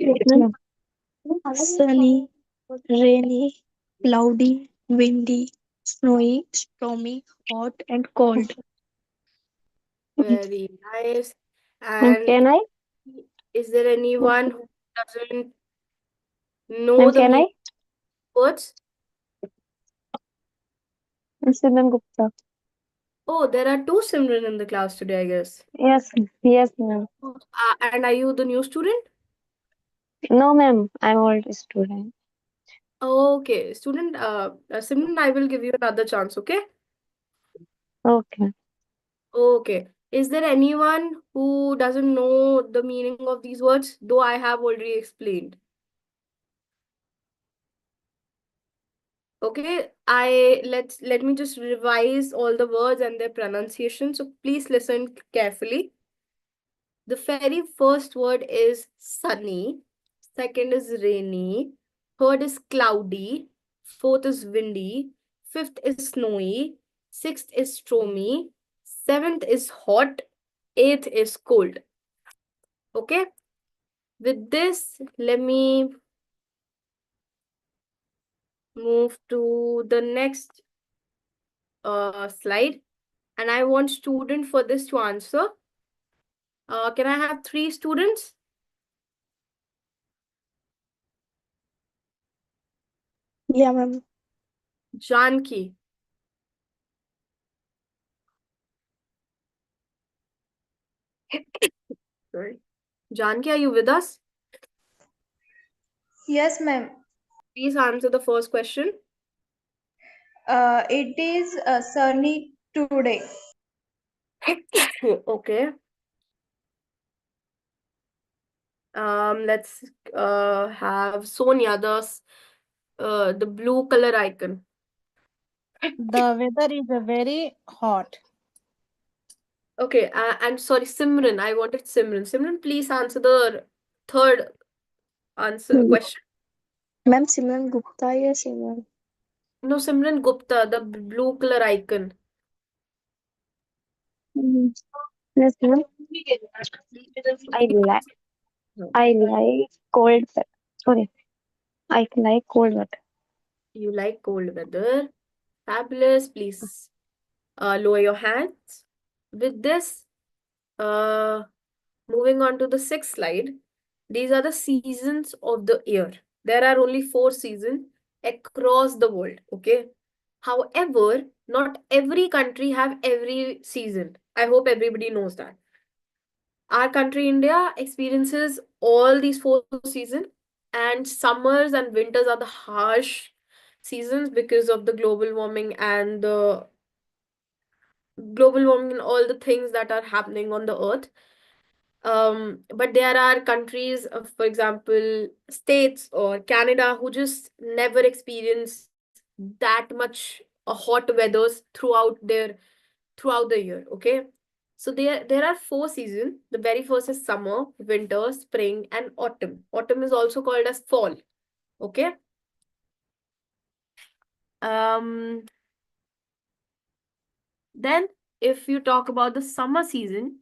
ma'am. Sunny, rainy, cloudy, windy, snowy, stormy, hot, and cold. Very nice. And Can I? is there anyone who doesn't know Ma'am, the can meaning I? of words? Simran Gupta. Oh, there are two Simran in the class today, I guess. Yes, yes, ma'am. And are you the new student? No, ma'am. I'm old student. Okay, student, Simran, I will give you another chance, okay? Okay. Okay. Is there anyone who doesn't know the meaning of these words? Though I have already explained. Okay, let me just revise all the words and their pronunciation. So please listen carefully. The very first word is sunny, second is rainy, third is cloudy, fourth is windy, fifth is snowy, sixth is stormy, seventh is hot, eighth is cold. Okay, with this, let me move to the next slide. And I want student for this to answer. Can I have three students? Yeah, ma'am. Janki. Sorry. Janki, are you with us? Yes, ma'am. Please answer the first question. It is sunny today. Okay. Let's have Sonia, the blue color icon. The weather is very hot. Okay, and sorry, Simran. I wanted Simran. Simran, please answer the third answer Hmm. question. Ma'am, Simran Gupta या Simran? No, Simran Gupta, the blue color icon. Hmm. Yes, ma'am. I like I like cold weather. Sorry, I like cold weather. You like cold weather. Fabulous. Please lower your hands. With this, uh, moving on to the sixth slide. These are the seasons of the year. There are only four seasons across the world. Okay. However, not every country have every season. I hope everybody knows that. Our country, India, experiences all these four seasons, and summers and winters are the harsh seasons because of the global warming and all the things that are happening on the earth. But there are countries, for example, states or Canada, who just never experience that much hot weathers throughout the year. Okay, so there are four seasons. The very first is summer, winter, spring, and autumn. Autumn is also called as fall. Okay. Um. Then, if you talk about the summer season,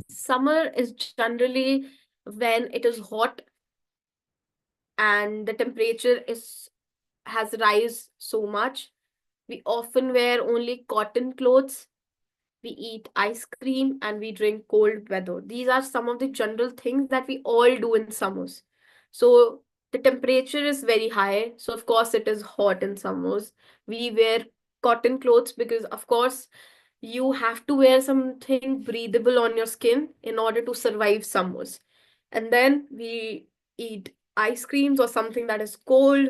summer is generally when it is hot and the temperature is has rise so much. We often wear only cotton clothes, we eat ice cream, and we drink cold weather. These are some of the general things that we all do in summers. So the temperature is very high, so of course it is hot in summers. We wear cotton clothes because of course you have to wear something breathable on your skin in order to survive summers. And then we eat ice creams or something that is cold,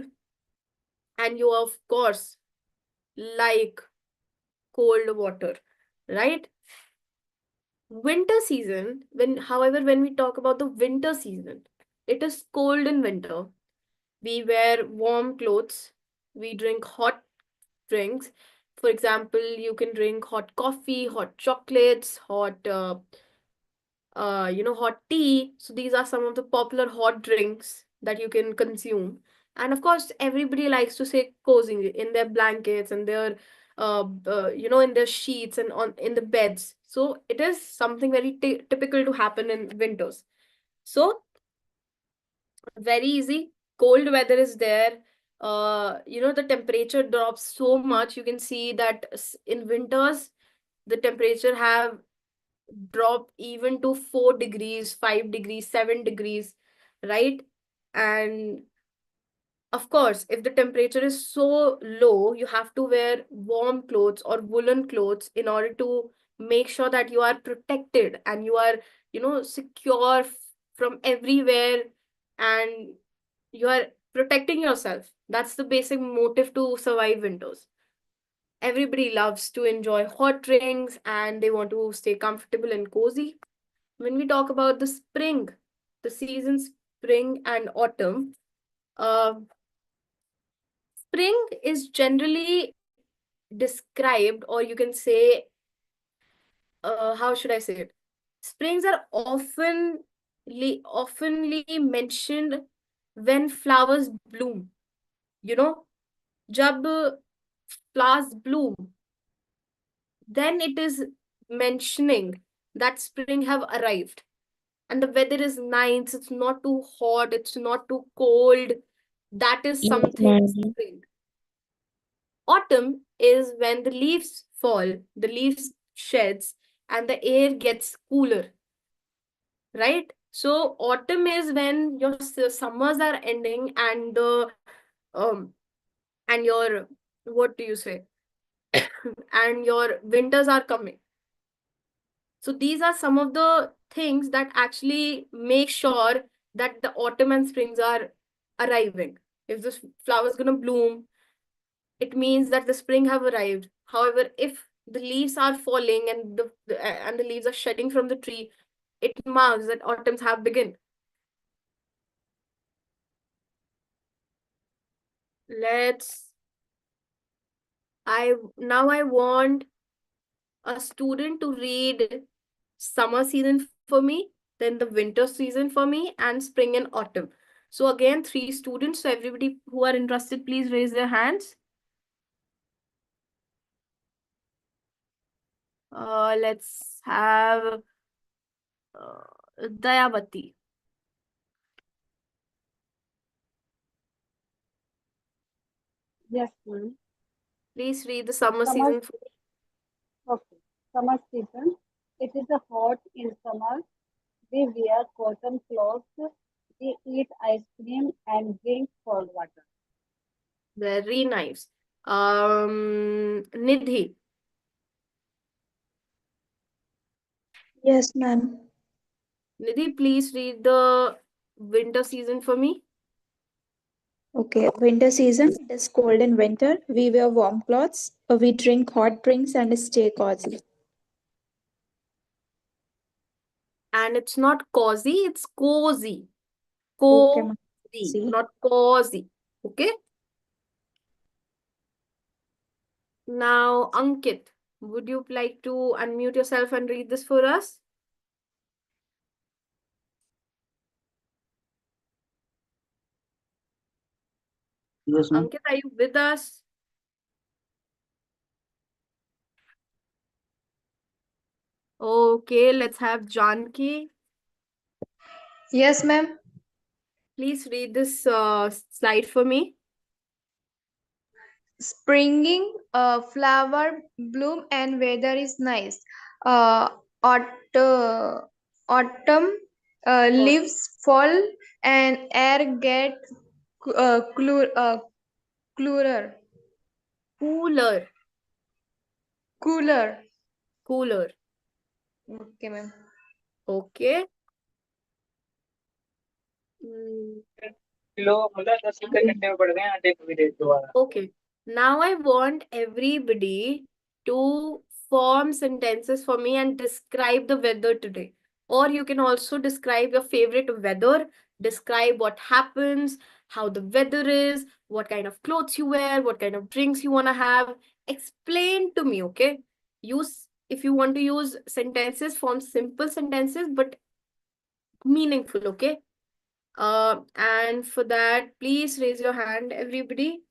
and you of course like cold water, right? Winter season, when we talk about the winter season, it is cold in winter. We wear warm clothes, we drink hot drinks. For example, you can drink hot coffee, hot chocolates, hot tea. So these are some of the popular hot drinks that you can consume. And of course, everybody likes to stay cozy in their blankets and their, in their sheets and on in the beds. So it is something very typical to happen in winters. So Very easy. Cold weather is there. The temperature drops so much. You can see that in winters, the temperature have dropped even to 4 degrees, 5 degrees, 7 degrees, right? And of course, if the temperature is so low, you have to wear warm clothes or woolen clothes in order to make sure that you are protected and you are, secure from everywhere, and you are protecting yourself. That's the basic motive to survive winters. Everybody loves to enjoy hot drinks and they want to stay comfortable and cozy. When we talk about the spring, the seasons spring and autumn, uh, spring is generally described, or you can say, how should I say it? Springs are oftenly mentioned when flowers bloom. You know, jab flowers bloom, then it is mentioning that spring have arrived. And the weather is nice, it's not too hot, it's not too cold. That is Yes, something ma'am. spring. Autumn is when the leaves fall, the leaves sheds, and the air gets cooler, right? So autumn is when your summers are ending and the um and your, what do you say, and your winters are coming. So these are some of the things that actually make sure that the autumn and springs are arriving. If the flower is gonna bloom, it means that the spring have arrived. However, if the leaves are falling and the leaves are shedding from the tree, it marks that autumns have begun. Let's I want a student to read summer season for me, then the winter season for me, and spring and autumn. So again, 3 students. So everybody who are interested, please raise their hands. Let's have Dayabati. Yes, ma'am. Please read the summer Summer, season. okay. Summer season. It is a hot in summer. We wear cotton clothes. We eat ice cream and drink cold water. Very nice. Nidhi, Yes, ma'am. Nidhi, please read the winter season for me. Okay, winter season. It is cold in winter. We wear warm clothes. We drink hot drinks and stay cozy. And it's not cozy, it's cozy. Okay, ma'am. Cozy, See. not cozy. Okay. Now, Ankit, would you like to unmute yourself and read this for us? Yes, ma'am. Ankit, are you with us? Okay, let's have Janki. Yes, ma'am. Please read this slide for me. Springing, flower bloom and weather is nice. Autumn, Oh, leaves fall and air get cooler. cooler, Cooler. cooler. Okay, ma'am. Okay. Mm, okay. Now I want everybody to form sentences for me and describe the weather today. Or you can also describe your favorite weather, describe what happens, how the weather is, what kind of clothes you wear, what kind of drinks you want to have. Explain to me, okay? If you want to use sentences, form simple sentences, but meaningful, okay? And for that, please raise your hand, everybody.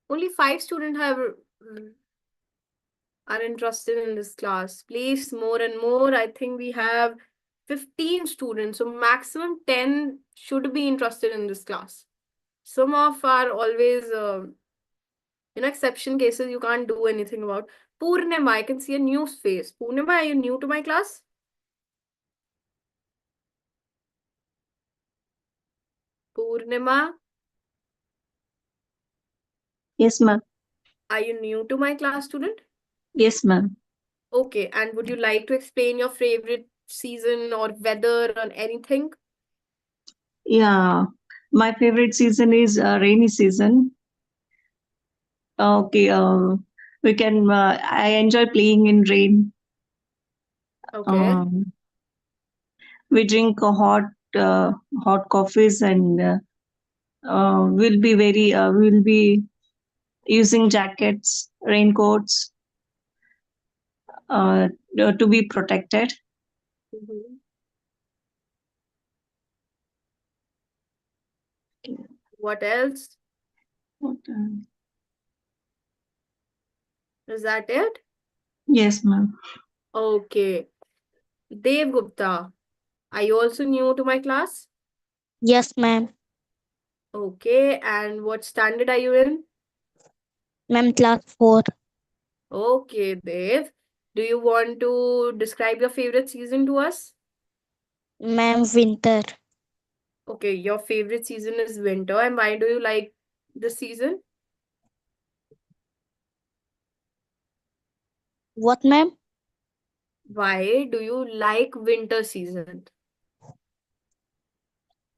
Only 5 students have. are interested in this class. Please, more and more. I think we have 15 students, so maximum 10 should be interested in this class. Some of are always, exception cases you can't do anything about. Purnima, I can see a new face. Purnima, are you new to my class? Purnima, Yes, ma'am. are you new to my class, student? Yes, ma'am. Okay, and would you like to explain your favorite season or weather or anything? Yeah, my favorite season is rainy season. Okay, we can. I enjoy playing in rain. Okay. Um, we drink uh, hot coffees, and we'll be using jackets, raincoats, uh, to be protected. Mhm. What else? What, Is that it? yes, ma'am. Okay. Dev Gupta, are you also new to my class? Yes, ma'am. Okay, and what standard are you in? Ma'am, class 4. Okay, Dev. Do you want to describe your favorite season to us? Ma'am, winter. Okay, your favorite season is winter, and why do you like this season? What, ma'am? Why do you like winter season?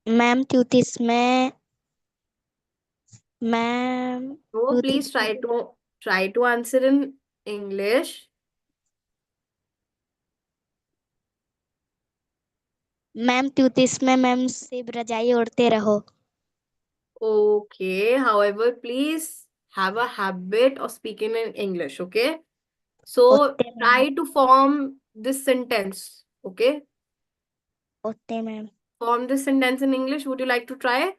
Ma'am, क्योंकि इसमें ma'am Oh, क्योंकि please try to answer in English. Ma'am क्योंकि इसमें ma'am सिर्फ रजाई ओढ़ते रहो. Okay, however, please have a habit of speaking in English, okay? So ओते ma'am. try to form this sentence, okay? ओते ma'am. Form this sentence in English. Would you like to try?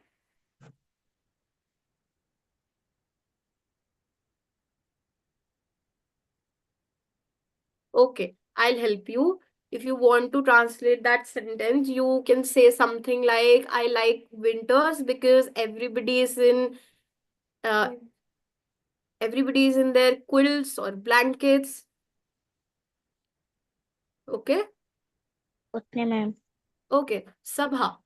Okay, I'll help you. If you want to translate that sentence, you can say something like, I like winters because uh, everybody is in their quilts or blankets. Okay? ओते ma'am. Okay. Sabha.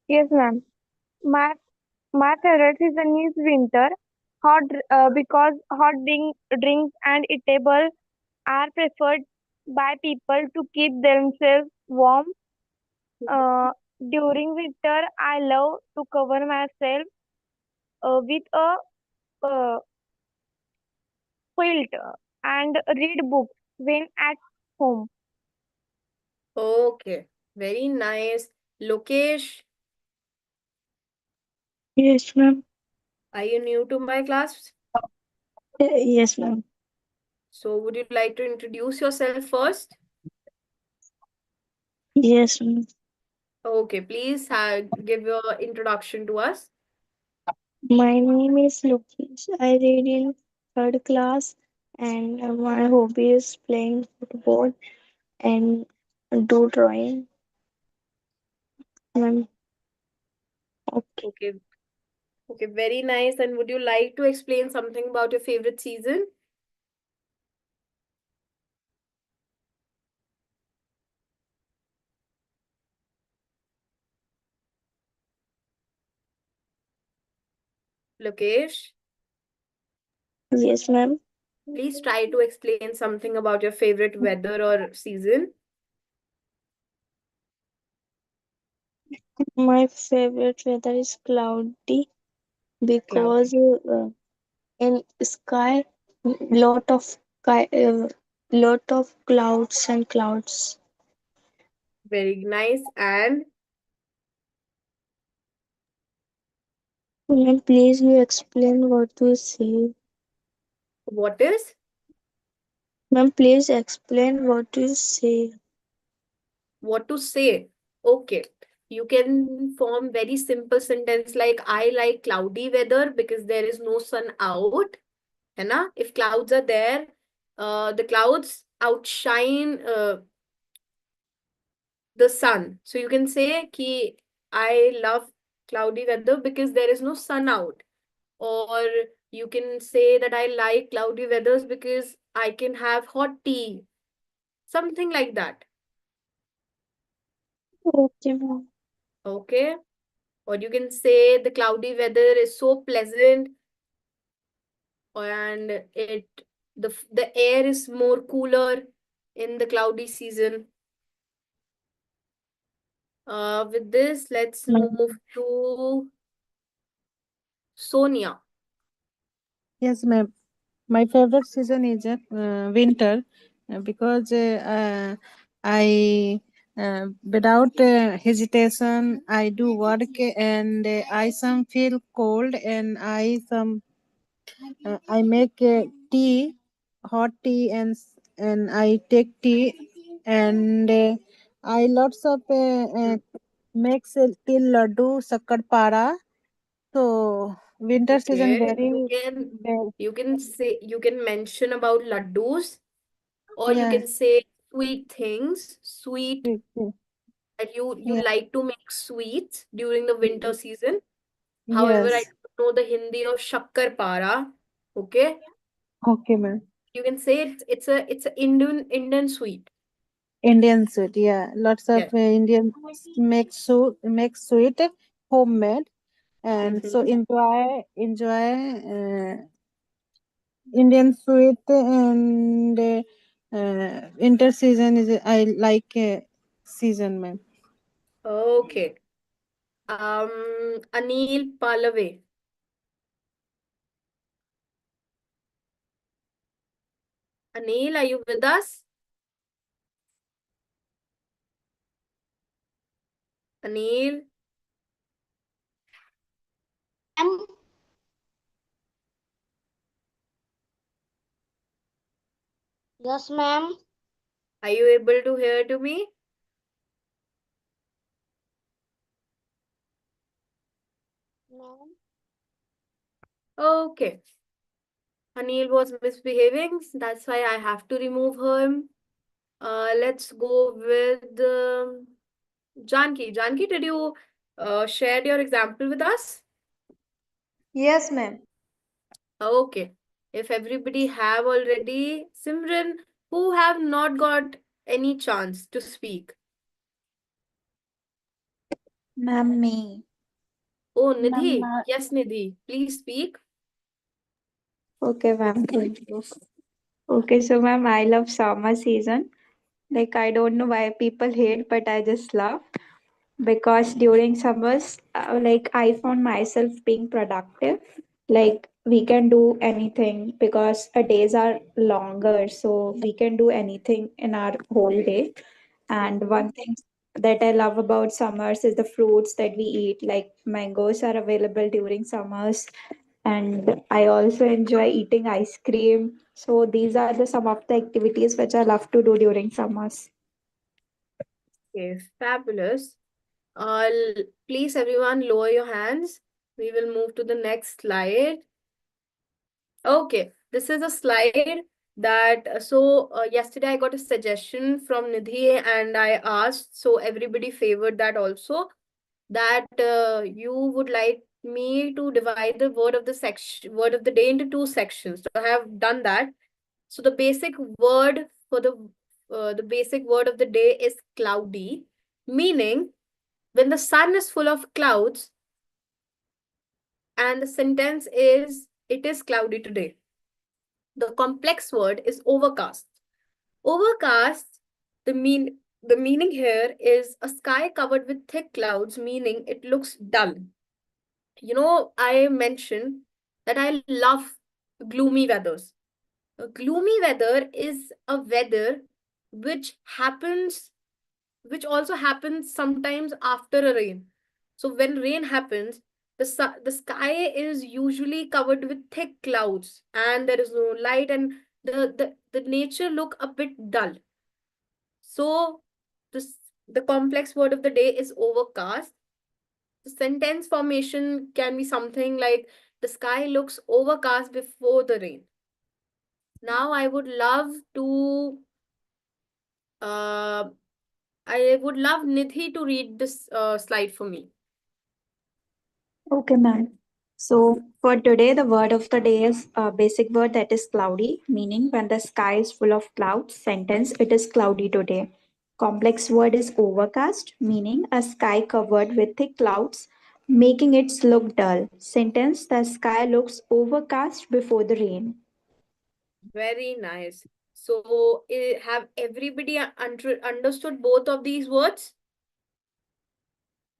Yes, ma'am. My my favorite season is winter. Because drinks and eatables are preferred by people to keep themselves warm. Uh, During winter, I love to cover myself with a uh, quilt and read books when at home. Okay. Very nice. Lokesh, Yes, ma'am. are you new to my class? Yes, ma'am. So would you like to introduce yourself first? Yes, ma'am. Okay, please give your introduction to us. My name is Lokesh. I read in third class, and my hobby is playing football and do drawing. Ma'am, okay. Okay. Okay, very nice. And would you like to explain something about your favorite season? Lokesh, Yes, ma'am. please try to explain something about your favorite weather or season. My favorite weather is cloudy because Cloudy. in sky lot of lot of clouds and clouds. Very nice. And Ma'am, please you explain what you say. what is? Ma'am, please explain what you say. What to say? Okay. You can form very simple sentence like I like cloudy weather because there is no sun out. है ना? If clouds are there, the clouds outshine the sun. So you can say ki I love cloudy weather because there is no sun out. Or you can say that I like cloudy weathers because I can have hot tea. Something like that. Okay, ma'am. Okay. Or you can say the cloudy weather is so pleasant and the air is more cooler in the cloudy season. With this, let's move to Sonia. Yes, ma'am. My favorite season is winter because I without hesitation I do work and I some feel cold and I make tea, hot tea, and I take tea, and I lots of makes till laddu sakkar para. So winter season Okay, very, very you can mention about laddus, or you yeah, can say sweet things, sweet sweet, sweet. that you Yeah, like to make sweets during the winter season. However, I yes. don't know the Hindi of shakkar para. Okay, Okay, ma'am. you can say it's a Indian sweet. Indian sweet, yeah. Lots of Yes. Indian make sweet homemade, and so Mm-hmm. enjoy Indian sweet and winter season is I like season, ma'am. Okay. Anil Palave. Anil, are you with us? Anil, Ma'am, yes, ma'am. are you able to hear to me? Ma'am. Okay. Anil was misbehaving. That's why I have to remove him. Let's go with Janki. Janki, did you share your example with us? Yes, ma'am. Okay. If everybody have already, Simran, who have not got any chance to speak? Ma'am, me. Oh, Ma'am, Nidhi. Yes, Nidhi. Please speak. Okay, ma'am. Thank you. Okay, so ma'am, I love summer season. Like I don't know why people hate, but I just love because during summers, like I found myself being productive. Like we can do anything because our days are longer, so we can do anything in our whole day. And Mm-hmm. one thing that I love about summers is the fruits that we eat. Like mangoes are available during summers, and I also enjoy eating ice cream. So these are the some of the activities which I love to do during summers. Okay, fabulous. Please, everyone, lower your hands. We will move to the next slide. Okay, this is a slide that yesterday I got a suggestion from Nidhi and I asked, so everybody favored that also, that you would like me to divide the word of the day into two sections. So I have done that. So the basic word of the day is cloudy, meaning when the sun is full of clouds, and the sentence is it is cloudy today. The complex word is overcast. Overcast, the meaning here is a sky covered with thick clouds, meaning it looks dull. You know, I mentioned that I love gloomy weathers. A gloomy weather is a weather which happens, which also happens sometimes after a rain. So when rain happens, the sky is usually covered with thick clouds and there is no light, and the nature look a bit dull. So this The complex word of the day is overcast. The sentence formation can be something like the sky looks overcast before the rain. Now uh I would love Nidhi to read this slide for me. Okay, ma'am. So for today, the word of the day is a basic word that is cloudy, meaning when the sky is full of clouds. Sentence, it is cloudy today. Complex word is overcast, meaning a sky covered with thick clouds, making it look dull. Sentence, the sky looks overcast before the rain. Very nice. So, have everybody understood both of these words?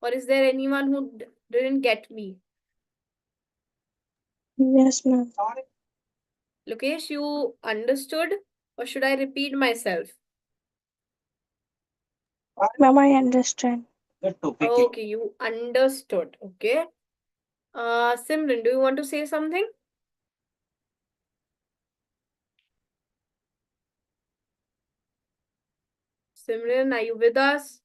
Or is there anyone who didn't get me? Yes, ma'am. Lokesh, you understood? Or should I repeat myself? Ma'am, I understand. Okay, you understood. Okay. Simran, do you want to say something? Simran, are you with us?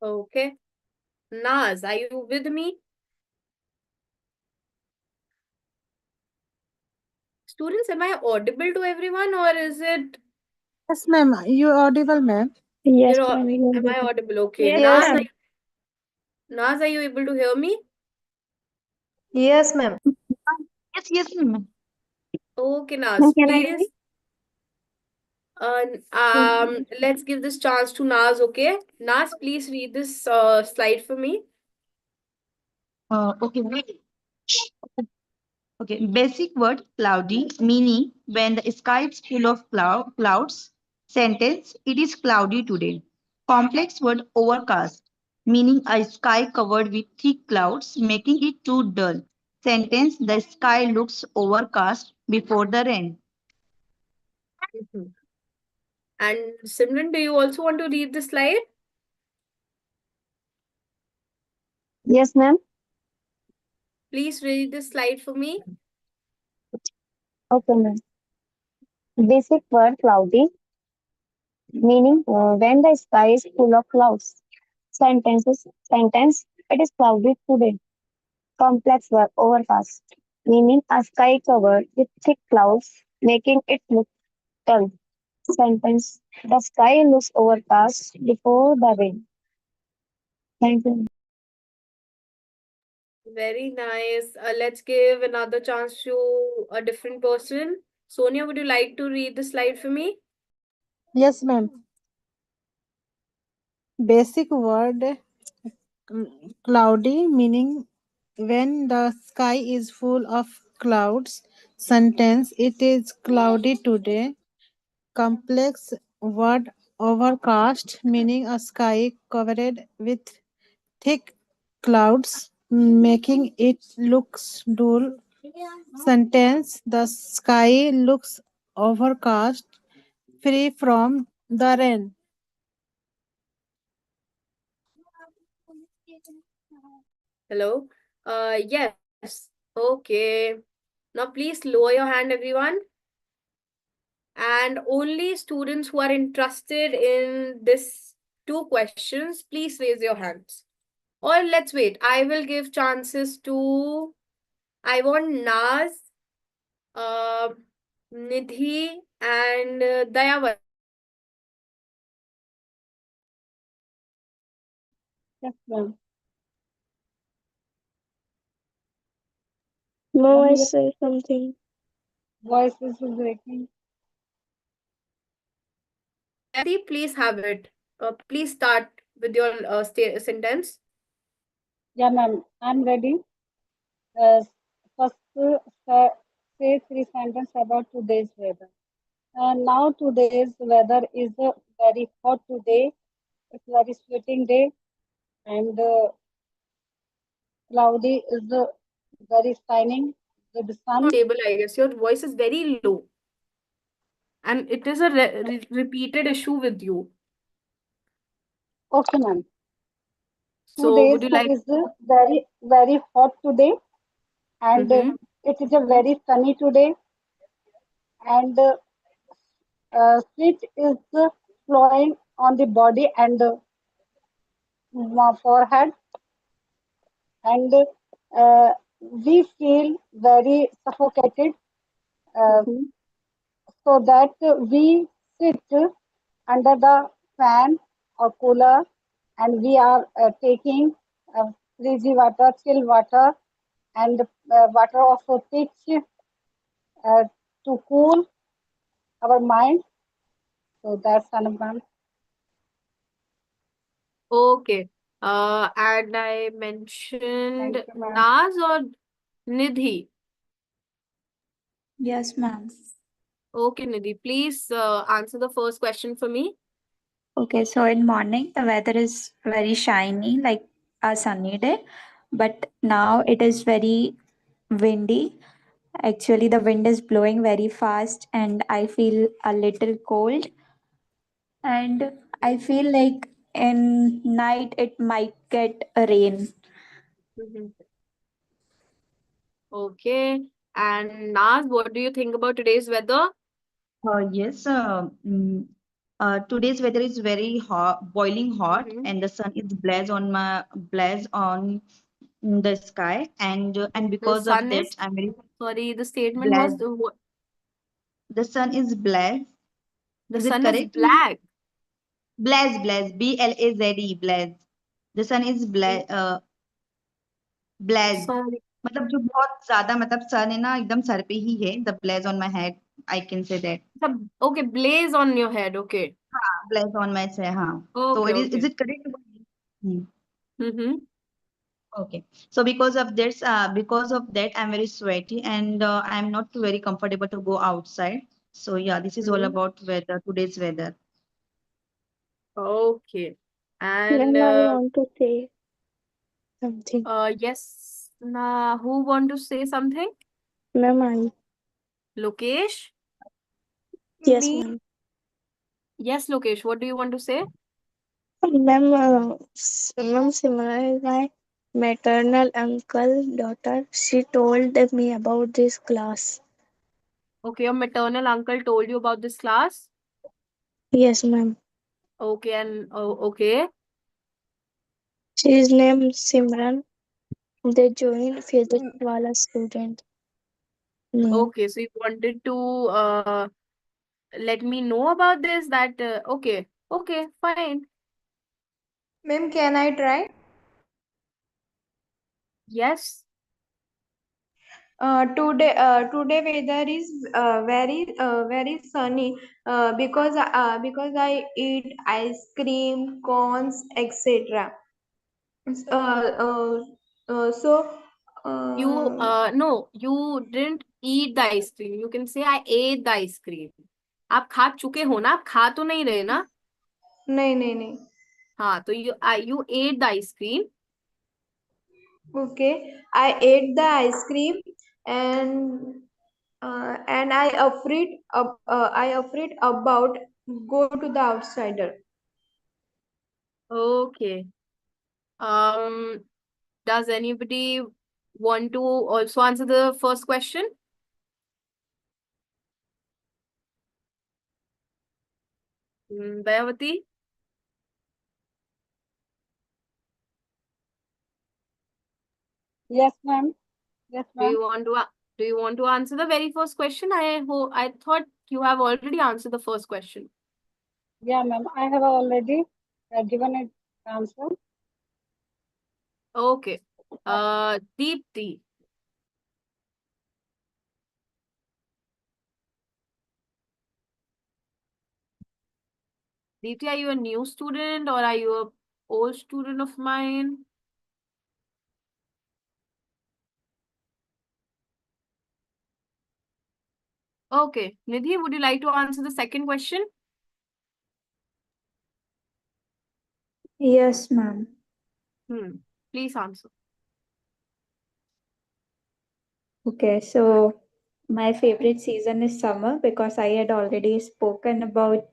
Okay. Naz, are you with me? Students, am I audible to everyone or is it Yes, ma'am. You audible, ma'am. Yes, you're ma'am. You are am I good. audible? Okay. Yes, Yes, ma'am. Naz, are you able to hear me? yes, ma'am. Yes, yes, ma'am. Okay, Ma'am, Naz, can I read? please. Let's give this chance to Naz, okay? Naz, please read this slide for me. Okay, wait. Okay, basic word cloudy, meaning when the sky is full of clouds. Sentence, it is cloudy today. Complex word overcast, meaning a sky covered with thick clouds, making it too dull. Sentence, the sky looks overcast before the rain. Mhm. And Simran, do you also want to read the slide? Yes, ma'am. Please read this slide for me. Okay, ma'am. Basic word cloudy, meaning when the sky is full of clouds. Sentence, it is cloudy today. Complex word overcast, meaning a sky covered with thick clouds, making it look dull. Sentence, the sky looks overcast before the rain. Thank you. Very nice. Let's give another chance to a different person. Sonia, would you like to read the slide for me? Yes, ma'am. Basic word cloudy, meaning when the sky is full of clouds. Sentence, it is cloudy today. Complex word overcast, meaning a sky covered with thick clouds, making it looks dull. Sentence, the sky looks overcast, free from the rain. Hello? Yes. Okay. Now please lower your hand, everyone. And only students who are interested in this two questions, please raise your hands. Or let's wait. I will give chances to I want Naz, uh, Nidhi, and Dayavanshi. Yes, ma'am. Ma'am, Ma'am, I your say something. voice is breaking. Dayanti, please have it. Please start with your sentence. Yeah, ma'am. I'm ready. Uh, First, say three sentences about today's weather. Now today's weather is very hot today. It's very sweating day, and cloudy is very shining. with the Not sun. able, I guess. Your voice is very low. And it is a repeated issue with you. Okay, ma'am. So would Today's you like? is very, very hot today, and Mm-hmm. it is a very sunny today, and sweat is flowing on the body and my forehead, and we feel very suffocated, uh, Mm-hmm. so that we sit under the fan or cooler, and we are taking frizzy water, chill water, and water of pitch uh, to cool our mind. So that's Anupam. Okay. And I Thank mentioned you, ma'am. Naz or Nidhi. Yes, ma'am. Okay, Nidhi, please answer the first question for me. Okay, so in morning the weather is very shiny, like a sunny day, but now it is very windy. Actually, the wind is blowing very fast, and I feel a little cold. And I feel like in night it might get a rain. Mm-hmm. Okay. And Naz, what do you think about today's weather? Yes, today's weather is very hot, boiling hot, Mm-hmm. and the sun is blaze on the sky, and The because of sun that, is, I'm very sorry, the statement blaze. was The sun is blaze. the Is it sun is correct, ma'am? black. Blaze, Blaze. Blaze. The sun is blaze. Sorry. मतलब जो बहुत ज्यादा मतलब सन है ना एकदम sir पे ही है the blaze on my head I can say that Okay, blaze on your head. Okay. हाँ ब्लेज ऑन माय से हाँ तो Okay, is okay. It correct Mm-hmm. okay so because of that I'm very sweaty and I'm not very comfortable to go outside so yeah this is all Mm-hmm. about weather today's weather. Okay. And Ma'am, I want to say something. yes, who want to say something? Ma'am, I. Lokesh? Yes, Me? ma'am. Yes, Lokesh, what do you want to say? Ma'am, ma'am, Simran is my maternal uncle daughter. She told me about this class. Okay, your maternal uncle told you about this class? Yes, ma'am. Okay, and oh, okay. She is named Simran. They joined physics wala student. No. Okay, so you wanted to let me know about this that okay, okay, fine. Ma'am, can I try? Yes. Today weather is very sunny because I eat ice cream, cones, etc. Uh, uh, so You uh, no, you didn't eat the ice cream. You can say I ate the ice cream. आप खा चुके हो ना? आप खा तो नहीं रहे ना? नहीं. हाँ, तो you ate the ice cream. Okay, I ate the ice cream and and I afraid about go to the outsider. Okay. Um, does anybody want to also answer the first question? Dayavati, Yes, ma'am. Yes, do ma'am. you want to do you want to answer the very first question? I thought you have already answered the first question. Yeah, ma'am. I have already given an answer. Okay. Deepti, Deepti, are you a new student or are you a old student of mine? Okay. Nidhi, would you like to answer the second question? Yes, ma'am. Hmm. Please answer. Okay, so my favorite season is summer because I had already spoken about.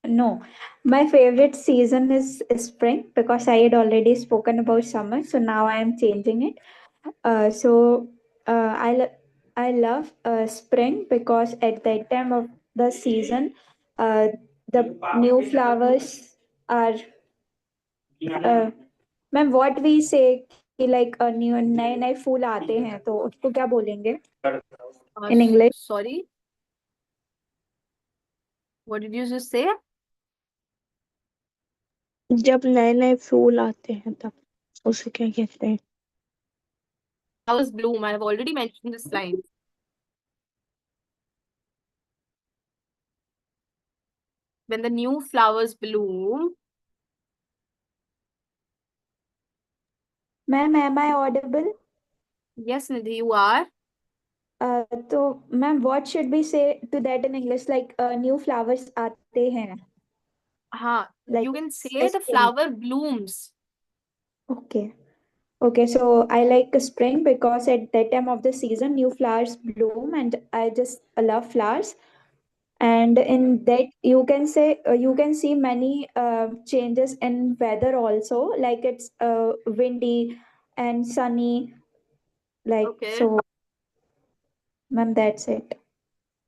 No, my favorite season is spring because I had already spoken about summer. So now I am changing it. So I love spring because at that time of the season, uh, the new flowers are. Ma'am what we say कि like new नए नए फूल आते हैं तो उसको क्या बोलेंगे in English Sorry, what did you just say? जब नए नए फूल आते हैं तब उसे क्या कहते हैं? Flowers bloom. I have already mentioned this line. When the new flowers bloom. Ma'am am I audible Yes, Nidhi, you are. तो ma'am what should be say to that in English like new flowers आते हैं You like can say the spring flower blooms. Okay okay so I like spring because at that time of the season new flowers bloom and I just love flowers and in that you can say you can see many changes in weather also like it's windy and sunny like Okay. so ma'am that's it.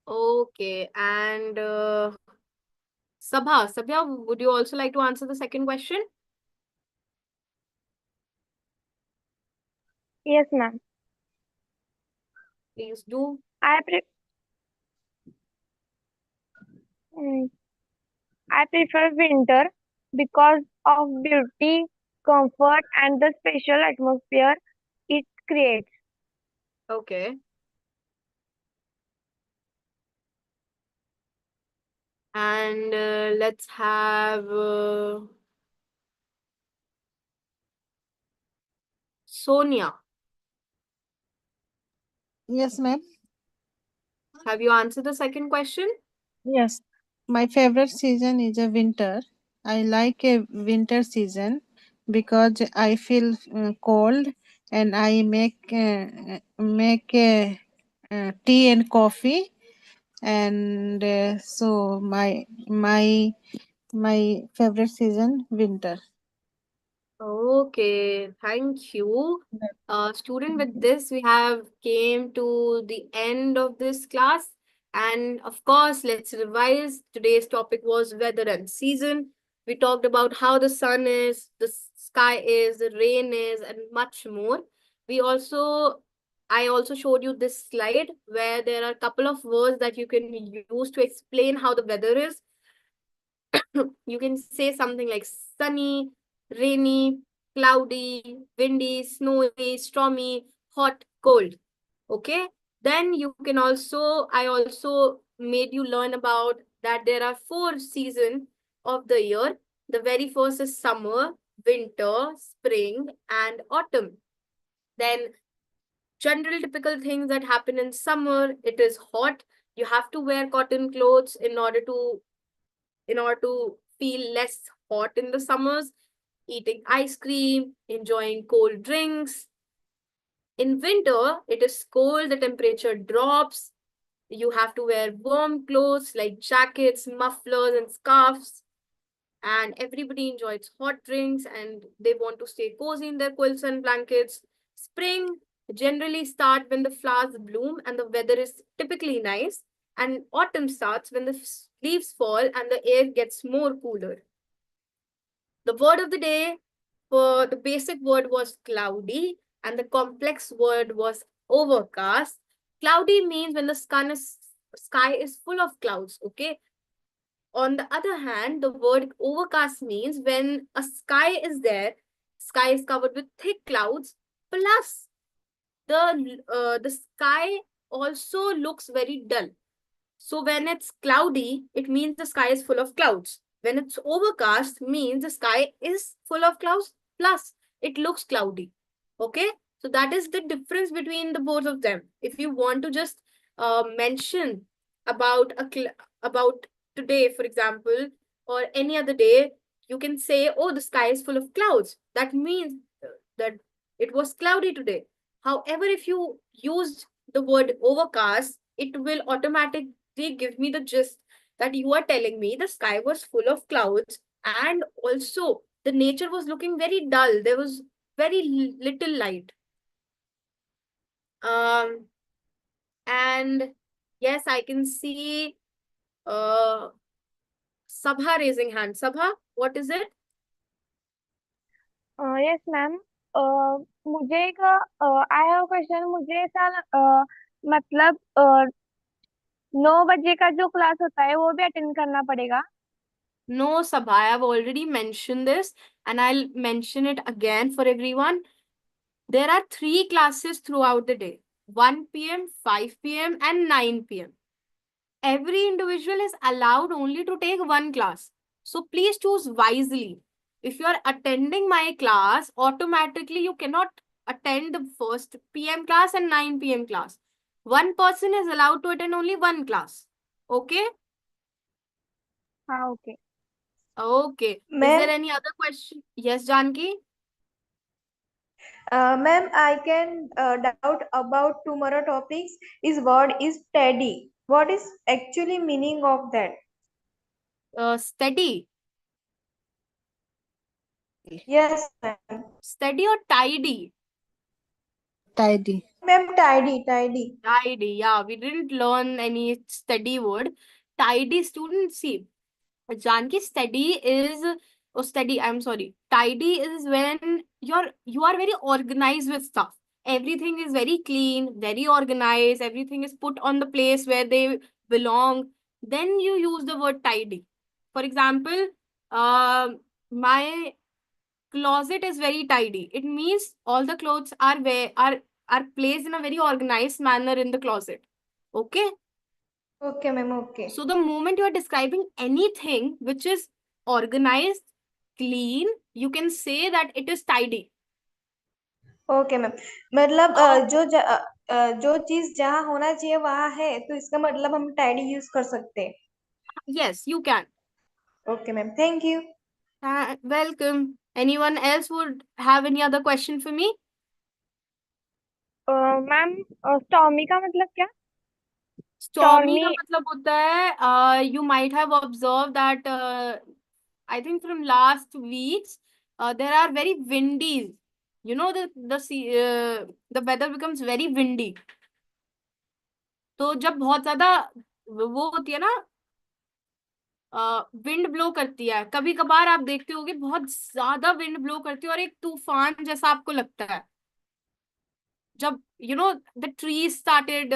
Okay. And Sabha, would you also like to answer the second question? Yes, ma'am. Please do. I pre- mm, I prefer winter because of beauty, comfort, and the special atmosphere it creates. Okay. And let's have Sonia. Yes, ma'am. Have you answered the second question? Yes. My favorite season is a winter. I like a winter season because I feel cold and I make tea and coffee and so my favorite season winter. Okay, thank you. Student, with this, we have came to the end of this class. And of course, let's revise. Today's topic was weather and season. We talked about how the sun is, the sky is, the rain is, and much more. We also, I also showed you this slide where there are a couple of words that you can use to explain how the weather is. You can say something like sunny, rainy, cloudy, windy, snowy, stormy, hot, cold. Okay. Then you can also, I also made you learn about that there are 4 seasons of the year. The very first is summer, winter, spring, and autumn. Then general typical things that happen in summer, it is hot. You have to wear cotton clothes in order to feel less hot in the summers, eating ice cream, enjoying cold drinks. In winter, it is cold, the temperature drops. You have to wear warm clothes like jackets, mufflers, and scarves. And everybody enjoys hot drinks and they want to stay cozy in their quilts and blankets. Spring generally starts when the flowers bloom and the weather is typically nice. And autumn starts when the leaves fall and the air gets more cooler. The word of the day for the basic word was cloudy and the complex word was overcast. Cloudy means when the sky is full of clouds, okay? On the other hand, the word overcast means when a sky is covered with thick clouds, plus the sky also looks very dull. So when it's cloudy, it means the sky is full of clouds. When it's overcast, means the sky is full of clouds, plus it looks cloudy. Okay? So that is the difference between the both of them. If you want to just mention about about today, for example, or any other day, you can say, "Oh, the sky is full of clouds." That means that it was cloudy today. However, if you used the word overcast, it will automatically give me the gist that you are telling me the sky was full of clouds, and also the nature was looking very dull. There was very little light. Um, and yes, I can see Sabha raising hand. Sabha, what is it? Yes ma'am मुझे एक I have question मुझे ऐसा मतलब 9 बजे का जो class होता है वो भी अटेंड करना पड़ेगा. No, Sabha, I have already mentioned this and I'll mention it again for everyone. There are 3 classes throughout the day: 1 p.m., 5 p.m., and 9 p.m. Every individual is allowed only to take one class. So please choose wisely. If you are attending my class, automatically you cannot attend the first PM class and 9 p.m. class. One person is allowed to attend only one class. Okay? हाँ okay. Okay. Is there Ma'am, any other question? Yes, Janki? ma'am, I can doubt about tomorrow topics. Is word is steady. What is actually meaning of that? Steady. Yes, ma'am. Steady or tidy? Tidy. Ma'am, tidy, tidy. Tidy. Yeah, we didn't learn any steady word. Tidy, students, see. Janki, I'm sorry. Tidy is when you are very organized with stuff. Everything is very clean, very organized. Everything is put on the place where they belong. Then you use the word tidy. For example, my closet is very tidy. It means all the clothes are placed in a very organized manner in the closet. Okay. Okay, ma'am, okay. So the moment you are describing anything which is organized, clean, you can say that it is tidy. Okay ma'am. मतलब Oh, जो चीज जहाँ होना चाहिए वहाँ है तो इसका मतलब हम टाइडी यूज कर सकते हैं. yes, you can. Okay ma'am, thank you. Welcome. Anyone else would have any other question for me? Ma'am stormy का मतलब क्या? Stormy stormy. का मतलब होता है you might have observed that I think from last weeks there are very windy. You know the weather becomes very windy. तो जब बहुत ज्यादा वो होती है ना, विंड ब्लो करती है, कभी कभार आप देखते होगे बहुत ज्यादा विंड ब्लो करती है और एक तूफान जैसा आपको लगता है, जब the trees started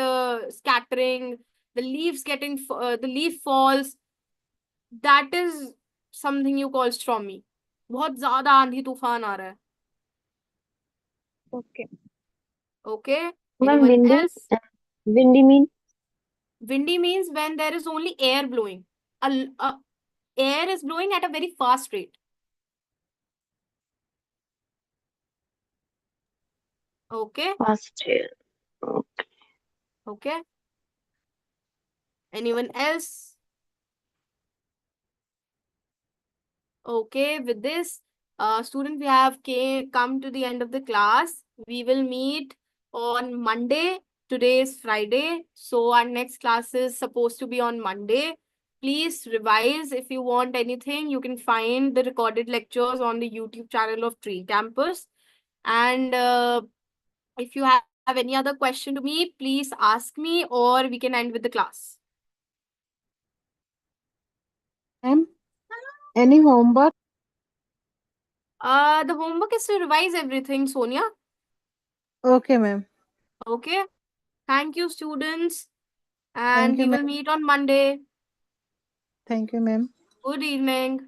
scattering, the leaf falls, that is something you call stormy. बहुत ज्यादा आंधी तूफान आ रहा है. Okay. Okay, ma'am anyone windy. else? Windy mean. Windy means when there is only air blowing. Air is blowing at a very fast rate. Okay. Fast. Okay. Anyone else? Okay, with this, student, we have come to the end of the class. We will meet on Monday. Today is Friday, so our next class is supposed to be on Monday. Please revise. If you want anything, you can find the recorded lectures on the YouTube channel of Tree Campus. And if you have any other question to me, please ask me, or we can end with the class. Ma'am, any homework? The homework is to revise everything, Sonia. Okay, ma'am. Okay. Thank you, students. Thank And you, we will ma'am. meet on Monday. Thank you, ma'am. Good evening.